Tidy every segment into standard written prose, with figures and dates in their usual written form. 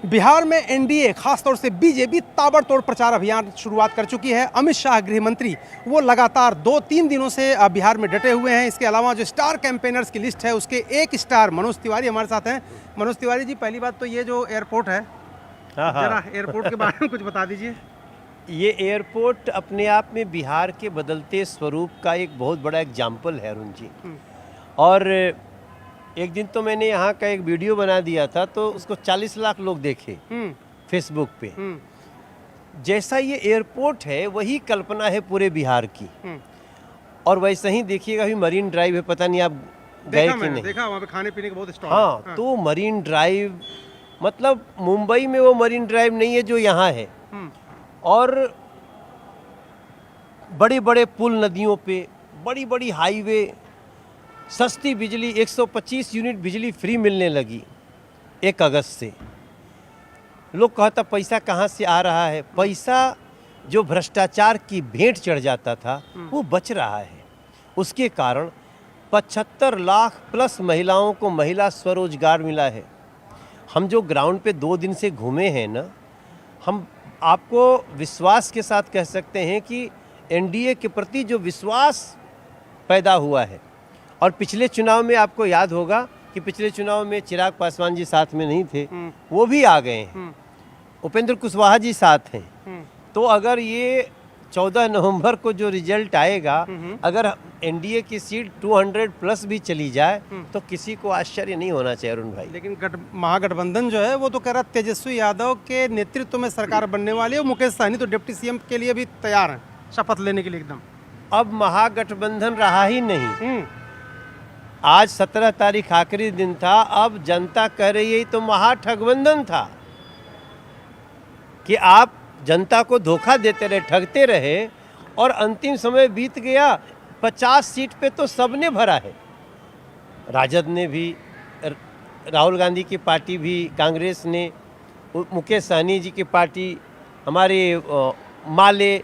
बिहार में एनडीए खासतौर से बीजेपी ताबड़तोड़ प्रचार अभियान शुरुआत कर चुकी है। अमित शाह गृह मंत्री वो लगातार 2-3 दिनों से बिहार में डटे हुए हैं। इसके अलावा जो स्टार कैंपेनर्स की लिस्ट है उसके एक स्टार मनोज तिवारी हमारे साथ हैं। मनोज तिवारी जी, पहली बात तो ये जो एयरपोर्ट है, जरा एयरपोर्ट के बारे में कुछ बता दीजिए। ये एयरपोर्ट अपने आप में बिहार के बदलते स्वरूप का एक बहुत बड़ा एग्जाम्पल है अरुण जी। और एक दिन तो मैंने यहाँ का एक वीडियो बना दिया था तो उसको 40 लाख लोग देखे फेसबुक पे। जैसा ये एयरपोर्ट है वही कल्पना है पूरे बिहार की। और वैसे ही देखिएगा, अभी मरीन ड्राइव है, पता नहीं आप गए कि नहीं। देखा वहाँ पे खाने पीने के बहुत स्टॉल हाँ, तो मरीन ड्राइव मतलब मुंबई में वो मरीन ड्राइव नहीं है जो यहाँ है। और बड़े बड़े पुल नदियों पे, बड़ी बड़ी हाईवे, सस्ती बिजली, 125 यूनिट बिजली फ्री मिलने लगी 1 अगस्त से। लोग कहता पैसा कहाँ से आ रहा है। पैसा जो भ्रष्टाचार की भेंट चढ़ जाता था वो बच रहा है। उसके कारण 75 लाख प्लस महिलाओं को महिला स्वरोजगार मिला है। हम जो ग्राउंड पे 2 दिन से घूमे हैं ना, हम आपको विश्वास के साथ कह सकते हैं कि एनडीए के प्रति जो विश्वास पैदा हुआ है। और पिछले चुनाव में आपको याद होगा कि पिछले चुनाव में चिराग पासवान जी साथ में नहीं थे, वो भी आ गए हैं। उपेंद्र कुशवाहा जी साथ हैं। तो अगर ये 14 नवंबर को जो रिजल्ट आएगा, अगर एनडीए की सीट 200 प्लस भी चली जाए तो किसी को आश्चर्य नहीं होना चाहिए अरुण भाई। लेकिन महागठबंधन जो है वो तो कह रहा तेजस्वी यादव के नेतृत्व में सरकार बनने वाली है। मुकेश सहनी तो डिप्टी सीएम के लिए भी तैयार हैं, शपथ लेने के लिए एकदम। अब महागठबंधन रहा ही नहीं। आज 17 तारीख आखिरी दिन था। अब जनता कह रही है तो महाठगबंधन था कि आप जनता को धोखा देते रहे, ठगते रहे और अंतिम समय बीत गया। 50 सीट पे तो सबने भरा है। राजद ने भी, राहुल गांधी की पार्टी भी, कांग्रेस ने, मुकेश सहनी जी की पार्टी, हमारे माले।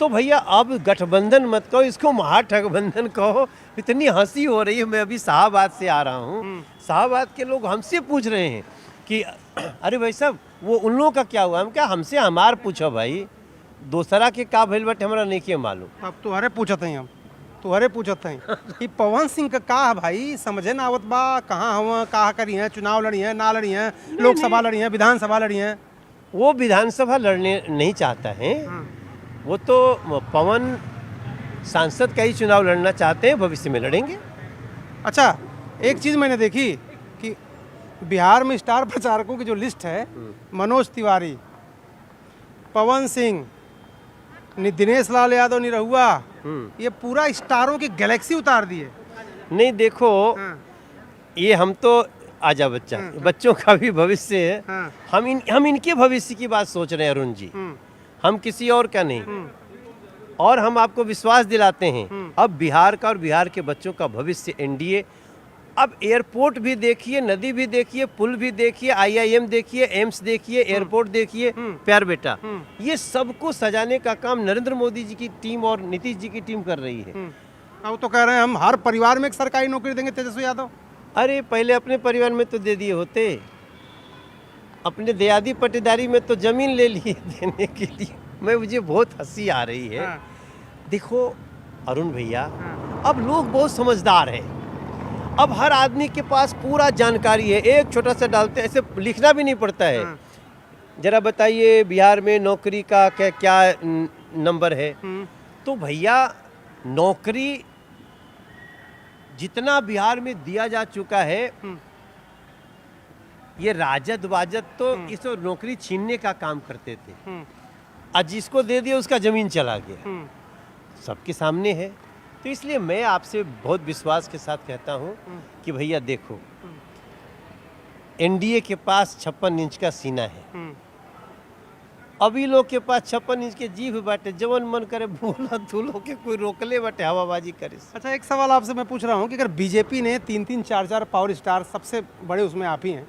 तो भैया अब गठबंधन मत कहो, इसको महाठगबंधन कहो। इतनी हंसी हो रही है। मैं अभी शाहबाद से आ रहा हूँ। शाहबाद के लोग हमसे पूछ रहे हैं कि अरे भाई साहब वो उन लोगों का क्या हुआ। हम क्या, हमसे हमार पूछो भाई, दूसरा के का भइल बटे हमरा नहीं किया मालूम। अब तुम्हारे पूछत हैं, हम तुम्हारे पूछत हैं कि पवन सिंह का का है भाई, समझे ना आवत बा। कहाँ हम कहा करी हैं, चुनाव लड़ी हैं, ना लड़ी हैं, लोकसभा लड़ी हैं, विधानसभा लड़ी हैं। वो विधानसभा लड़ने नहीं चाहता है। वो तो पवन सांसद का ही चुनाव लड़ना चाहते हैं, भविष्य में लड़ेंगे। अच्छा, एक चीज़ मैंने देखी कि बिहार में स्टार प्रचारकों की जो लिस्ट है, मनोज तिवारी, पवन सिंह, दिनेश लाल यादव, निरहुआ, ये पूरा स्टारों की गैलेक्सी उतार दी है। नहीं देखो, ये हम तो आजा बच्चा, बच्चों का भी भविष्य है। हम इनके भविष्य की बात सोच रहे हैं अरुण जी, हम किसी और का नहीं। और हम आपको विश्वास दिलाते हैं अब बिहार का और बिहार के बच्चों का भविष्य एनडीए। अब एयरपोर्ट भी देखिए, नदी भी देखिए, पुल भी देखिए, आईआईएम देखिए, एम्स देखिए, एयरपोर्ट देखिए। प्यार बेटा, ये सबको सजाने का काम नरेंद्र मोदी जी की टीम और नीतीश जी की टीम कर रही है। अब तो कह रहे हैं हम हर परिवार में एक सरकारी नौकरी देंगे तेजस्वी यादव। अरे पहले अपने परिवार में तो दे दिए होते। अपने दयादी पट्टेदारी में तो जमीन ले लिए देने के लिए। मुझे बहुत हंसी आ रही है। देखो अरुण भैया, अब लोग बहुत समझदार हैं। अब हर आदमी के पास पूरा जानकारी है। एक छोटा सा डालते, ऐसे लिखना भी नहीं पड़ता है। जरा बताइए बिहार में नौकरी का क्या नंबर है। तो भैया नौकरी जितना बिहार में दिया जा चुका है, ये राजद वाजद तो इस नौकरी छीनने का काम करते थे। आज जिसको दे दिया उसका जमीन चला गया, सबके सामने है। तो इसलिए मैं आपसे बहुत विश्वास के साथ कहता हूं कि भैया देखो, एनडीए के पास 56 इंच का सीना है। अभी लोग के पास 56 इंच के जीभ बाटे, जवन मन करे बोला धुलो के कोई रोकले बाटे, हवाबाजी करे। अच्छा, एक सवाल आपसे मैं पूछ रहा हूँ कि अगर बीजेपी ने 3-3, 4-4 पावर स्टार, सबसे बड़े उसमें आप ही हैं,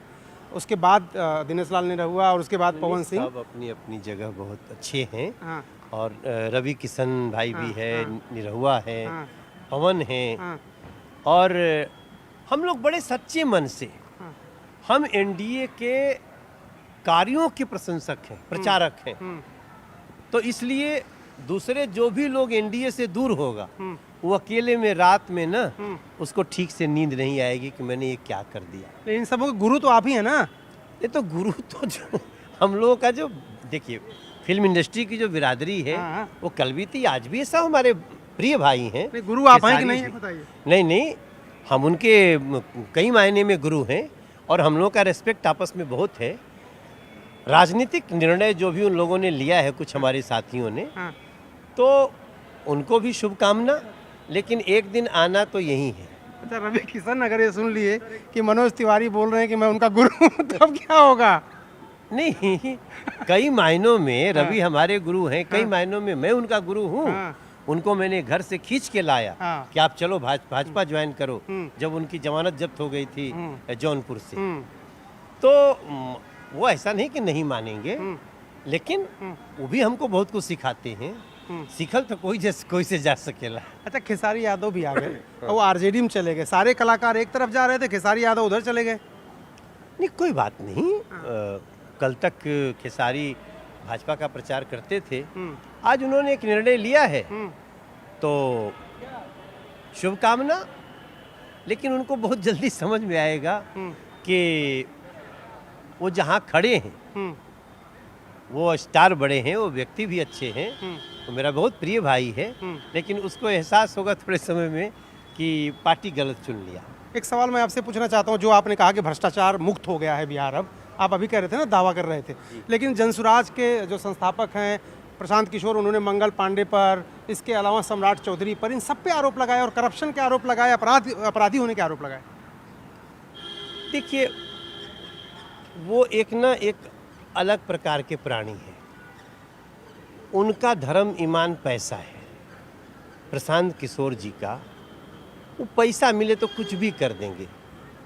उसके बाद दिनेश लाल निरहुआ और उसके बाद पवन सिंह, सब अपनी अपनी जगह बहुत अच्छे हैं। और रवि किशन भाई भी है, निरहुआ है, पवन है। और हम लोग बड़े सच्चे मन से हम एनडीए के कार्यों के प्रशंसक हैं, प्रचारक हैं। तो इसलिए दूसरे जो भी लोग एनडीए से दूर होगा वो अकेले में रात में ना उसको ठीक से नींद नहीं आएगी कि मैंने ये क्या कर दिया। लेकिन इन सबों के गुरु तो आप ही हैं ना। ये तो गुरु तो जो हम लोगों का जो देखिए फिल्म इंडस्ट्री की जो बिरादरी है हाँ। वो कल भी थी आज भी है, सब हमारे प्रिय भाई हैं। नहीं, गुरु आप हैं कि खेसारी नहीं जी। है बताइए। नहीं नहीं, हम उनके कई मायने में गुरु हैं और हम लोगों का रिस्पेक्ट आपस में बहुत है। राजनीतिक निर्णय जो भी उन लोगों ने लिया है कुछ हमारे साथियों ने, हाँ। तो उनको भी शुभकामना, लेकिन एक दिन आना तो यही है। अच्छा, रवि किशन अगर ये सुन लिए कि मनोज तिवारी बोल रहे हैं कि मैं उनका गुरु हूं, तब क्या होगा? नहीं, कई मायनों में रवि हमारे गुरु हैं, कई मायनों में मैं उनका गुरु हूँ। हाँ। उनको मैंने घर से खींच के लाया हाँ। कि आप चलो भाजपा ज्वाइन करो, जब उनकी जमानत जब्त हो गई थी जौनपुर से। तो वो ऐसा नहीं कि नहीं मानेंगे, लेकिन वो भी हमको बहुत कुछ सिखाते हैं। सीखल तो कोई से जा सकेला। अच्छा, खेसारी यादव भी आ गए और वो आरजेडी में चले गए। सारे कलाकार एक तरफ जा रहे थे, खेसारी यादव उधर चले गए। नहीं, कोई बात नहीं। कल तक खेसारी भाजपा का प्रचार करते थे, आज उन्होंने एक निर्णय लिया है तो शुभकामना, लेकिन उनको बहुत जल्दी समझ में आएगा कि वो जहाँ खड़े हैं वो स्टार बड़े हैं, वो व्यक्ति भी अच्छे हैं, वो मेरा बहुत प्रिय भाई है, लेकिन उसको एहसास होगा थोड़े समय में कि पार्टी गलत चुन लिया। एक सवाल मैं आपसे पूछना चाहता हूँ, जो आपने कहा कि भ्रष्टाचार मुक्त हो गया है बिहार, अब आप अभी कह रहे थे ना, दावा कर रहे थे, लेकिन जनसुराज के जो संस्थापक हैं प्रशांत किशोर, उन्होंने मंगल पांडे पर, इसके अलावा सम्राट चौधरी पर, इन सब पे आरोप लगाए और करप्शन के आरोप लगाए, अपराधी होने के आरोप लगाए। देखिए, वो एक अलग प्रकार के प्राणी हैं, उनका धर्म ईमान पैसा है। प्रशांत किशोर जी का वो पैसा मिले तो कुछ भी कर देंगे,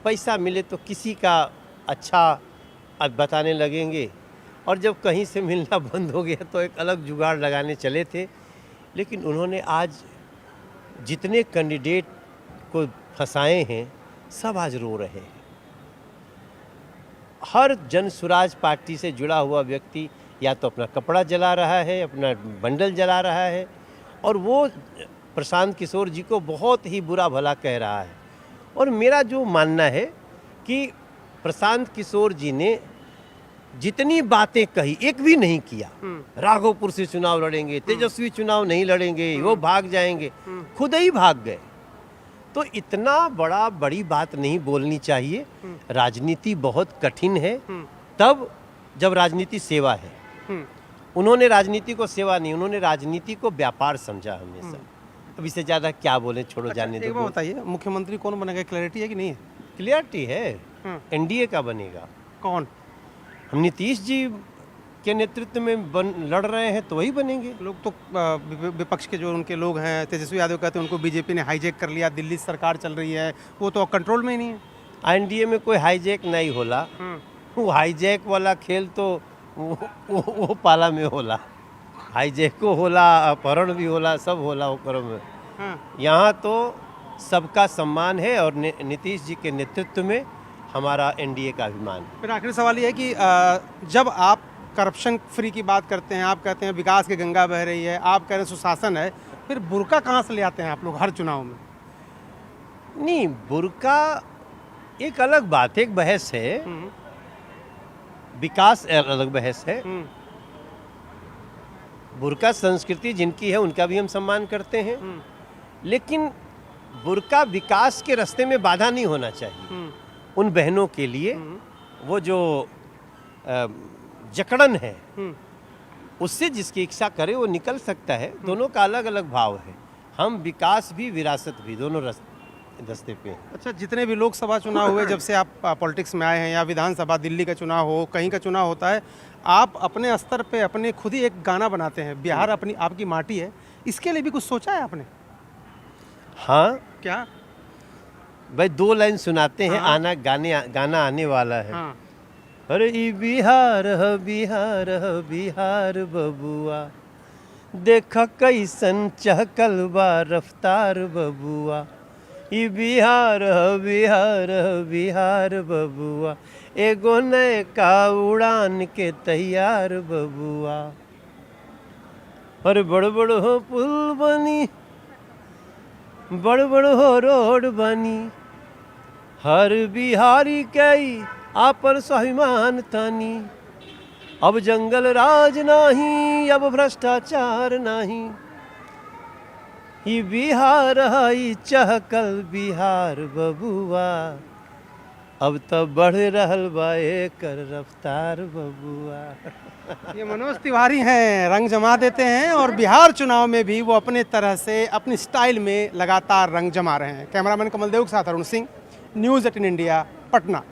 पैसा मिले तो किसी का अच्छा अब बताने लगेंगे, और जब कहीं से मिलना बंद हो गया तो एक अलग जुगाड़ लगाने चले थे। लेकिन उन्होंने आज जितने कैंडिडेट को फंसाए हैं सब आज रो रहे हैं। हर जनसुराज पार्टी से जुड़ा हुआ व्यक्ति या तो अपना कपड़ा जला रहा है, अपना बंडल जला रहा है, और वो प्रशांत किशोर जी को बहुत ही बुरा भला कह रहा है। और मेरा जो मानना है कि प्रशांत किशोर जी ने जितनी बातें कही एक भी नहीं किया। राघोपुर से चुनाव लड़ेंगे, तेजस्वी चुनाव नहीं लड़ेंगे, वो भाग जाएंगे, खुद ही भाग गए। तो इतना बड़ी बात नहीं बोलनी चाहिए। राजनीति बहुत कठिन है तब जब राजनीति सेवा है। उन्होंने राजनीति को सेवा नहीं, उन्होंने राजनीति को व्यापार समझा हमेशा। अब इससे ज़्यादा क्या बोले, छोड़ो, जाने एक दो। बात बताइए, मुख्यमंत्री कौन बनेगा, क्लैरिटी है कि नहीं है? क्लियरिटी है, एनडीए का बनेगा। कौन? हम नीतीश जी के नेतृत्व में लड़ रहे हैं तो वही बनेंगे। लोग तो विपक्ष के जो उनके लोग हैं, तेजस्वी यादव कहते हैं उनको बीजेपी ने हाईजैक कर लिया, दिल्ली सरकार चल रही है, वो तो कंट्रोल में ही नहीं है। एनडीए में कोई हाईजैक नहीं होला। वो हाईजैक वाला खेल तो वो पाला में होला, हाईजैको होला, अपहरण भी होला, सब होला ओकरो में। यहाँ तो सबका सम्मान है और नीतीश जी के नेतृत्व में हमारा एनडीए का अभिमान है। फिर आखिरी सवाल ये है कि जब आप करप्शन फ्री की बात करते हैं, आप कहते हैं विकास की गंगा बह रही है, आप कह रहे हैं सुशासन है, फिर बुर्का कहाँ से ले आते हैं आप लोग हर चुनाव में? नहीं, बुर्का एक अलग बात है, एक बहस है, विकास अलग बहस है। बुर्का संस्कृति जिनकी है उनका भी हम सम्मान करते हैं, लेकिन बुर्का विकास के रास्ते में बाधा नहीं होना चाहिए। उन बहनों के लिए वो जो जकड़न है उससे जिसकी इच्छा करे वो निकल सकता है। दोनों का अलग अलग भाव है। हम विकास भी विरासत भी दोनों रास्ते पे हैं। अच्छा, जितने भी लोकसभा चुनाव हुए जब से आप पॉलिटिक्स में आए हैं, या विधानसभा दिल्ली का चुनाव हो, कहीं का चुनाव होता है, आप अपने स्तर पे अपने खुद ही एक गाना बनाते हैं, बिहार अपनी आपकी माटी है, इसके लिए भी कुछ सोचा है आपने? हाँ, क्या भाई 2 लाइन सुनाते हैं। गाना आने वाला है। हाँ। अरे ई बिहार ह बिहार ह बिहार बबुआ, देखा कैसन चहकल बा रफ्तार बबुआ। ई बिहार ह बिहार ह बिहार बबुआ, एगो नए का उड़ान के तैयार बबुआ। और बड़ बड़ हो पुल बनी, बड़ बड़ हो रोड बनी, हर बिहारी कई आपन स्वाभिमान तानी। अब जंगल राज नहीं, अब भ्रष्टाचार नहीं, ई बिहार है चहकल बिहार बबुआ। अब तो बढ़ रहल बा एकर रफ्तार बबुआ। ये मनोज तिवारी हैं, रंग जमा देते हैं और बिहार चुनाव में भी वो अपने तरह से अपनी स्टाइल में लगातार रंग जमा रहे हैं। कैमरामैन कमल देव के साथ अरुण सिंह, न्यूज़ 18 इंडिया, पटना।